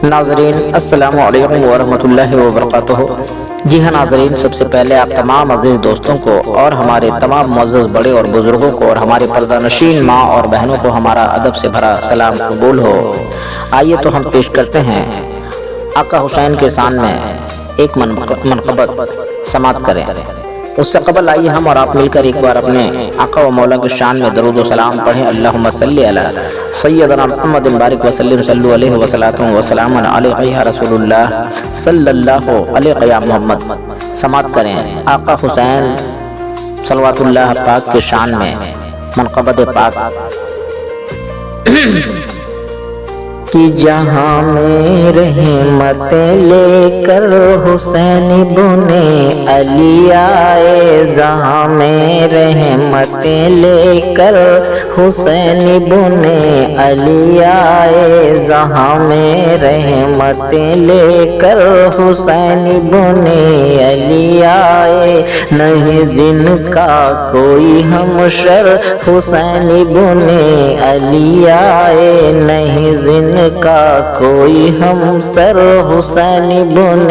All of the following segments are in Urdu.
ناظرین السلام علیکم ورحمۃ اللہ وبرکاتہ۔ جی ہاں ناظرین، سب سے پہلے آپ تمام عزیز دوستوں کو اور ہمارے تمام معزز بڑے اور بزرگوں کو اور ہمارے پردہ نشین ماں اور بہنوں کو ہمارا ادب سے بھرا سلام قبول ہو۔ آئیے تو ہم پیش کرتے ہیں آقا حسین کے شان میں ایک منقبت سماعت کریں۔ اس سے قبل آئیے ہم اور آپ مل کر ایک بار اپنے آقا و مولا کی شان میں درود و سلام پڑھیں۔ اللہم صلی علی سیدنا محمد بارک وسلم صلو علیہ وسلم علیہ یا رسول اللہ صلی اللہ علیہ یا محمد۔ سماعت کریں آقا حسین صلوات اللہ پاک کی شان میں منقبت پاک کہ جہاں میں رحمتیں لے کر حسین بن علی آئے، جہاں میں رحمتیں لے کر حسین بن علی آئے، جہاں میں رحمتیں لے کر حسین بن علی آئے، نہیں جن کا کوئی ہمشر حسین بن علی آئے، نہیں جن کا کوئی ہم سر حسین بن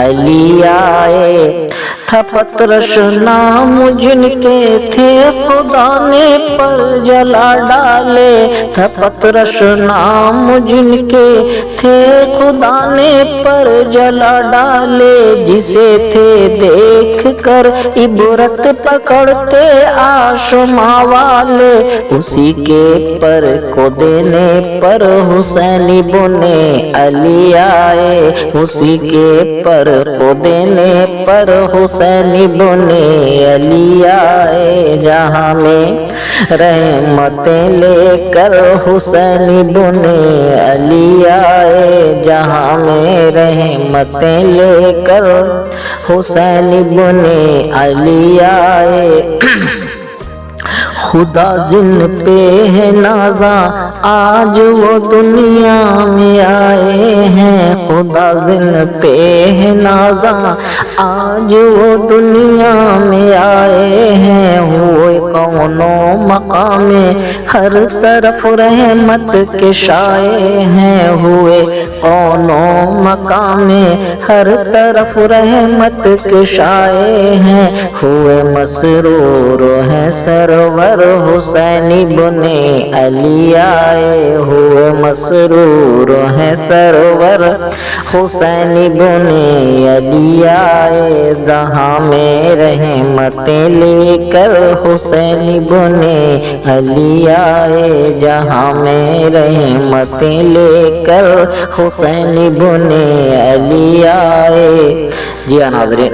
علی آئے۔ تھا پترس نام جن کے تھے خدا نے پر جلا ڈالے، تھا پترس نام جن کے تھے خدا نے پر جلا ڈالے، جسے تھے دیکھ کر عبرت پکڑتے آشما والے، اسی کے پر کو دینے پر حسین بن علی آئے، اسی کے پر کو دینے پر حسین بن علی آئے، جہاں میں رحمتیں لے کر حسین بن علی آئے، جہاں میں رحمتیں لے کر حسین بن علی آئے۔ خدا جن پہ ہے نازاں آج وہ دنیا میں آئے ہیں، خدا جن پہ ہے نازاں آج وہ دنیا میں آئے ہیں، ہوئے کون و مقام ہر طرف رحمت کے شائع ہیں، ہوئے کون و مقام ہر طرف رحمت کے شائع ہیں، ہوئے مسرور ہیں سرور حسین بن علی آئے، ہوئے مسرور ہیں سرور حسین بن علی آئے، جہاں میں رحمتیں لے کر حسین بن علی آئے، جہاں میں رحمتیں لے کر حسین بن علی آئے۔ جی ہاں ناظرین،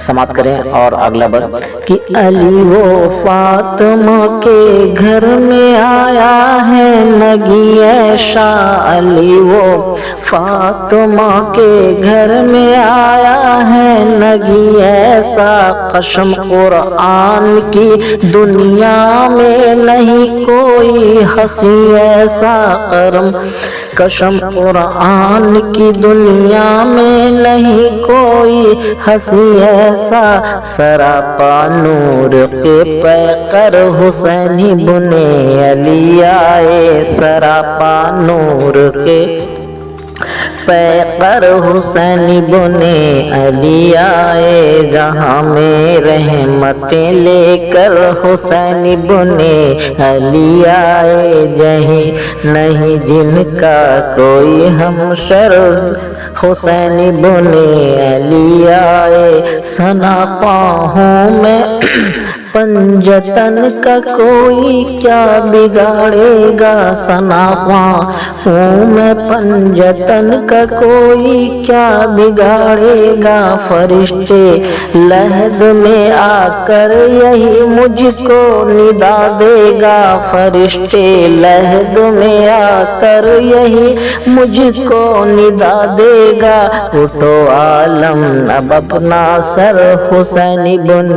سماعت کریں اور اگلا بر کہ علی و فاطمہ کے گھر میں آیا ہے نگی شاہ، علی و فاطمہ کے گھر میں آیا ہے نگی ایسا قشم قرآن کی دنیا میں نہیں کوئی ہنسی ایسا کرم، قسم قرآن کی دنیا میں نہیں کوئی ہنسی ایسا، سراپا نور کے پیکر حسین بن علی آئے، سراپا نور کے پیکر حسین بن علی آئے، جہاں میں رحمتیں لے کر حسین بن علی آئے، جہیں نہیں جن کا کوئی ہمشر حسین بن علی آئے، سناپا ہوں میں پنجتن کا کوئی کیا بگاڑے گا، سناپا ہوں میں پنجتن کا کوئی کیا بگاڑے گا، فرشتے لحد میں آ کر یہی مجھ کو ندا دے گا، فرشتے لحد میں آ کر یہی مجھ کو ندا دے گا، اٹھو عالم اب اپنا سر حسین بن